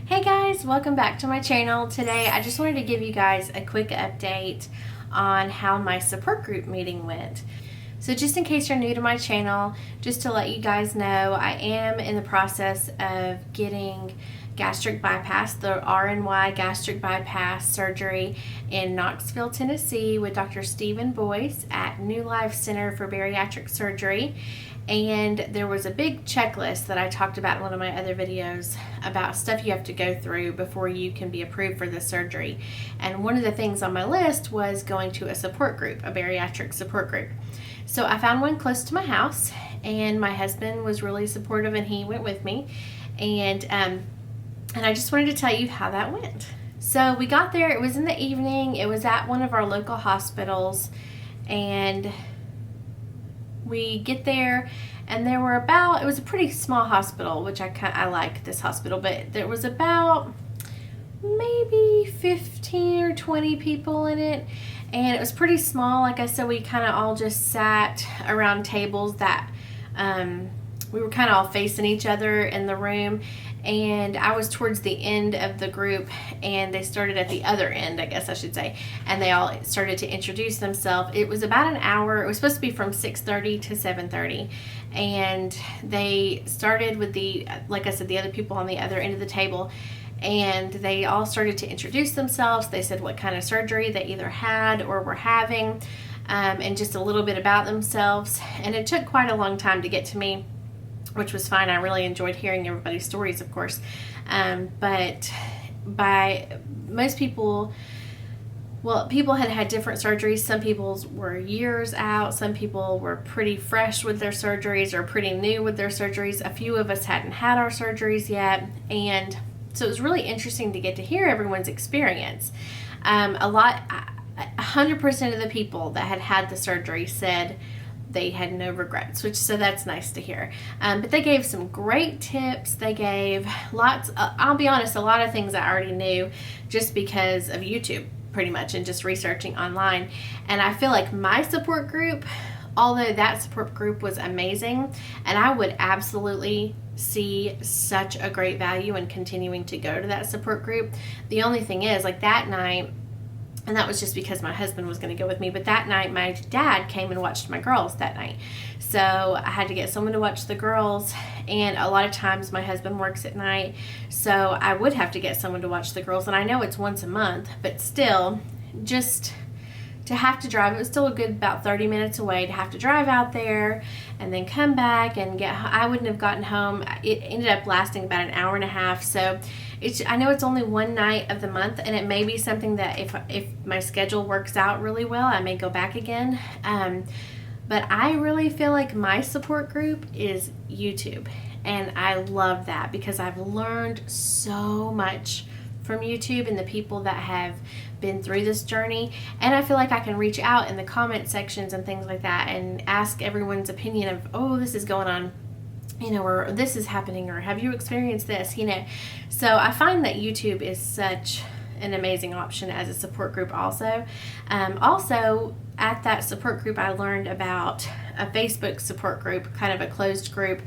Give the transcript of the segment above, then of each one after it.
Hey guys, welcome back to my channel. Today I just wanted to give you guys a quick update on how my support group meeting went. So just in case you're new to my channel, just to let you guys know, I am in the process of getting gastric bypass, the RNY gastric bypass surgery in Knoxville, Tennessee with Dr. Stephen Boyce at New Life Center for Bariatric Surgery. And there was a big checklist that I talked about in one of my other videos about stuff you have to go through before you can be approved for this surgery. And one of the things on my list was going to a support group, a bariatric support group. So I found one close to my house, and my husband was really supportive and he went with me. And I just wanted to tell you how that went. So we got there, it was in the evening, it was at one of our local hospitals, and we get there and there were about, it was a pretty small hospital, which I like this hospital, but there was about maybe 15 or 20 people in it, and it was pretty small. Like I said, we kind of all just sat around tables that we were kind of all facing each other in the room, and I was towards the end of the group and they started at the other end, I guess I should say, and they all started to introduce themselves. It was about an hour. It was supposed to be from 6:30 to 7:30, and they started with the, like I said, the other people on the other end of the table, and they all started to introduce themselves. They said what kind of surgery they either had or were having, and just a little bit about themselves, and it took quite a long time to get to me, which was fine. I really enjoyed hearing everybody's stories, of course. But by most people, well, people had had different surgeries. Some people were years out. Some people were pretty fresh with their surgeries or pretty new with their surgeries. A few of us hadn't had our surgeries yet. And so it was really interesting to get to hear everyone's experience. 100% of the people that had had the surgery said they had no regrets, so that's nice to hear. But they gave some great tips. They gave lots, I'll be honest, a lot of things I already knew just because of YouTube, pretty much, and just researching online. And I feel like my support group, although that support group was amazing, and I would absolutely see such a great value in continuing to go to that support group. The only thing is, like that night, and that was just because my husband was going to go with me, but that night my dad came and watched my girls that night. So I had to get someone to watch the girls, and a lot of times my husband works at night, so I would have to get someone to watch the girls. And I know it's once a month, but still, just to have to drive, it was still a good about 30 minutes away to have to drive out there and then come back and I wouldn't have gotten home. It ended up lasting about an hour and a half. So I know it's only one night of the month, and it may be something that if my schedule works out really well, I may go back again. But I really feel like my support group is YouTube, and I love that because I've learned so much from YouTube and the people that have been through this journey, and I feel like I can reach out in the comment sections and things like that and ask everyone's opinion of, oh, this is going on, or this is happening, or have you experienced this, So I find that YouTube is such an amazing option as a support group also. Also, at that support group, I learned about a Facebook support group, kind of a closed group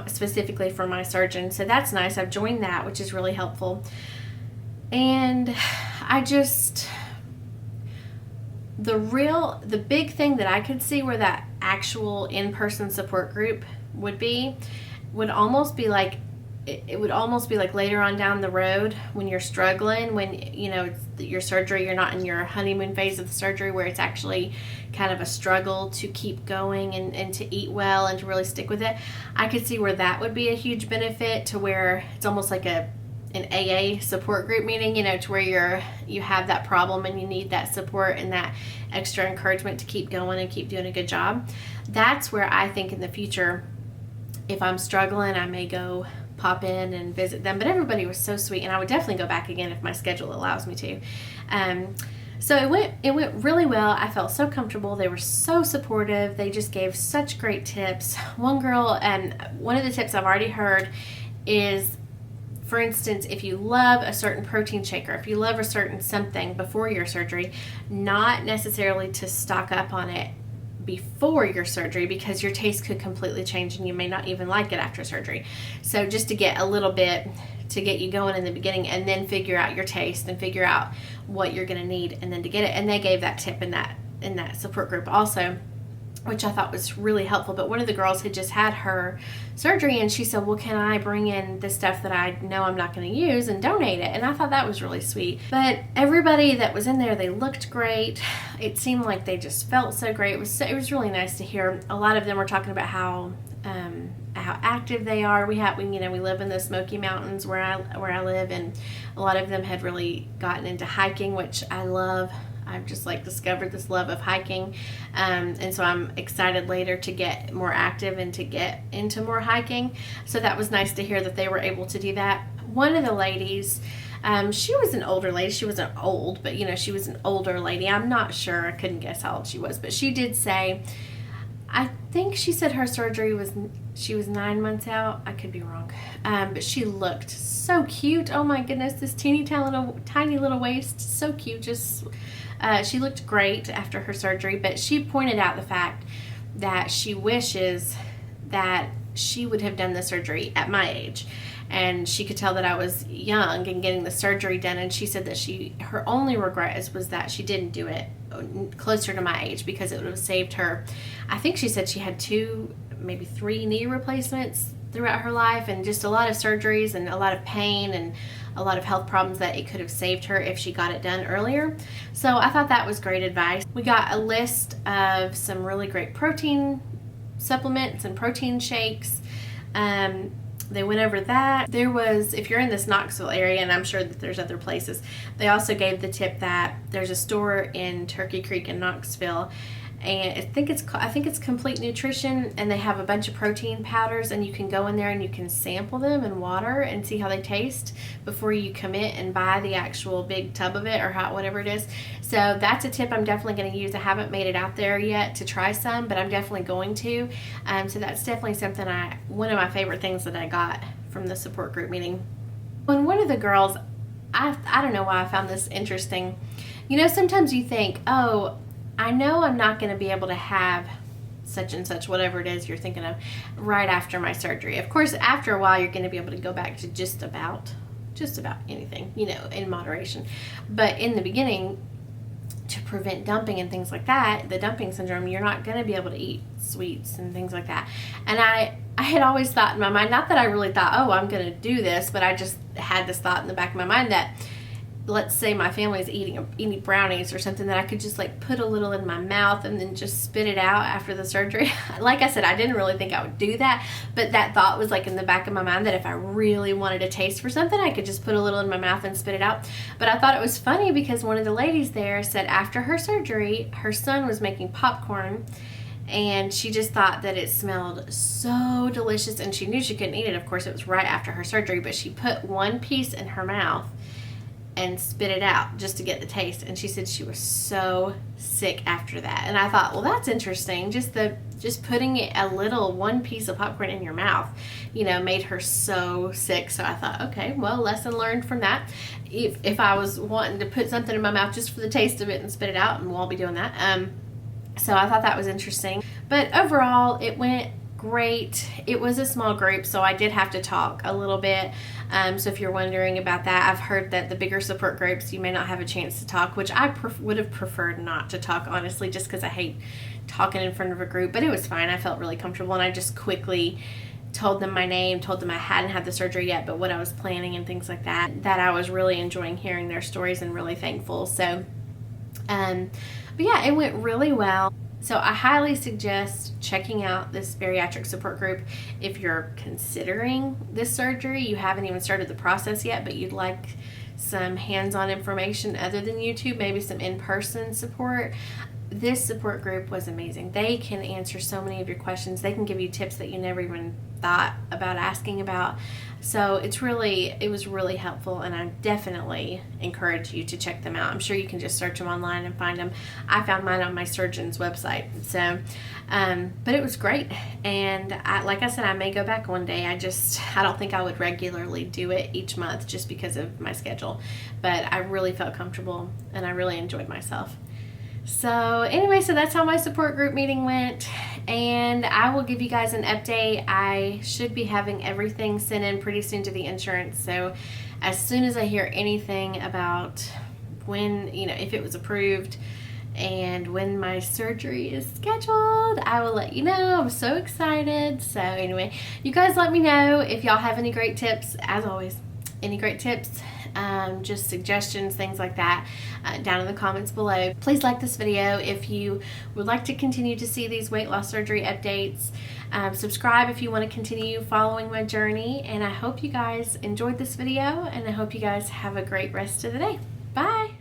specifically for my surgeon. So that's nice. I've joined that, which is really helpful. And the big thing that I could see where that actual in-person support group would almost be like, it would almost be like later on down the road when you're struggling, when it's your surgery, you're not in your honeymoon phase of the surgery where it's actually kind of a struggle to keep going and to eat well and to really stick with it. I could see where that would be a huge benefit, to where it's almost like an AA support group meeting, to where you have that problem and you need that support and that extra encouragement to keep going and keep doing a good job. That's where I think in the future, if I'm struggling, I may go pop in and visit them. But everybody was so sweet, and I would definitely go back again if my schedule allows me to. So it went really well. I felt so comfortable. They were so supportive. They just gave such great tips. One girl, and one of the tips I've already heard is, for instance, if you love a certain protein shake, or if you love a certain something before your surgery, not necessarily to stock up on it before your surgery, because your taste could completely change and you may not even like it after surgery. So just to get a little bit to get you going in the beginning, and then figure out your taste and figure out what you're going to need, and then to get it. And they gave that tip in that support group also, which I thought was really helpful. But one of the girls had just had her surgery, and she said, well, can I bring in the stuff that I know I'm not going to use and donate it? And I thought that was really sweet. But everybody that was in there, they looked great. It seemed like they just felt so great. It was really nice to hear. A lot of them were talking about how active they are. We live in the Smoky Mountains where I live, and a lot of them had really gotten into hiking, which I love. I've just discovered this love of hiking, and so I'm excited later to get more active and to get into more hiking. So that was nice to hear that they were able to do that. One of the ladies, she was an older lady. She wasn't old, but she was an older lady. I'm not sure. I couldn't guess how old she was, but she did say, I think she said her surgery she was 9 months out. I could be wrong. But she looked so cute. Oh my goodness, this tiny little waist, so cute. She looked great after her surgery, but she pointed out the fact that she wishes that she would have done the surgery at my age. And she could tell that I was young and getting the surgery done, and she said that her only regret was that she didn't do it closer to my age, because it would have saved her. I think she said she had 2, maybe 3 knee replacements throughout her life, and just a lot of surgeries and a lot of pain and a lot of health problems that it could have saved her if she got it done earlier. So I thought that was great advice. We got a list of some really great protein supplements and protein shakes. They went over that. There was, if you're in this Knoxville area, and I'm sure that there's other places, they also gave the tip that there's a store in Turkey Creek in Knoxville, and I think it's Complete Nutrition, and they have a bunch of protein powders, and you can go in there and you can sample them in water and see how they taste before you commit and buy the actual big tub of it, or whatever it is. So that's a tip I'm definitely going to use. I haven't made it out there yet to try some, but I'm definitely going to. So that's definitely something one of my favorite things that I got from the support group meeting. When one of the girls, I don't know why I found this interesting. Sometimes you think, oh, I know I'm not going to be able to have such and such, whatever it is you're thinking of, right after my surgery. Of course, after a while, you're going to be able to go back to just about anything, in moderation. But in the beginning, to prevent dumping and things like that, the dumping syndrome, you're not going to be able to eat sweets and things like that. And I had always thought in my mind, not that I really thought, oh, I'm going to do this, but I just had this thought in the back of my mind that, let's say my family's eating brownies or something, that I could just put a little in my mouth and then just spit it out after the surgery. Like I said, I didn't really think I would do that, but that thought was in the back of my mind that if I really wanted a taste for something, I could just put a little in my mouth and spit it out. But I thought it was funny because one of the ladies there said after her surgery, her son was making popcorn, and she just thought that it smelled so delicious, and she knew she couldn't eat it. Of course, it was right after her surgery, but she put one piece in her mouth and spit it out just to get the taste, and she said she was so sick after that. And I thought, well, that's interesting. Just putting one piece of popcorn in your mouth, made her so sick. So I thought, okay, well, lesson learned from that. If I was wanting to put something in my mouth just for the taste of it and spit it out, and we'll all be doing that. So I thought that was interesting. But overall, it went great. It was a small group, so I did have to talk a little bit. So if you're wondering about that, I've heard that the bigger support groups, you may not have a chance to talk, which I would have preferred not to talk, honestly, just because I hate talking in front of a group. But it was fine. I felt really comfortable, and I just quickly told them my name, told them I hadn't had the surgery yet, but what I was planning and things like that, that I was really enjoying hearing their stories and really thankful. So, but yeah, it went really well. So I highly suggest checking out this bariatric support group if you're considering this surgery. You haven't even started the process yet, but you'd like some hands-on information other than YouTube, maybe some in-person support. This support group was amazing. They can answer so many of your questions. They can give you tips that you never even thought about asking about. So it was really helpful, and I definitely encourage you to check them out. I'm sure you can just search them online and find them. I found mine on my surgeon's website. So, but it was great. And like I said, I may go back one day. I don't think I would regularly do it each month just because of my schedule. But I really felt comfortable, and I really enjoyed myself. So anyway, so that's how my support group meeting went, and I will give you guys an update. I should be having everything sent in pretty soon to the insurance, so as soon as I hear anything about when, if it was approved and when my surgery is scheduled, I will let you know. I'm so excited. So anyway, you guys let me know if y'all have any great tips. As always, any great tips, just suggestions, things like that, down in the comments below. Please like this video if you would like to continue to see these weight loss surgery updates. Subscribe if you want to continue following my journey, and I hope you guys enjoyed this video, and I hope you guys have a great rest of the day. Bye!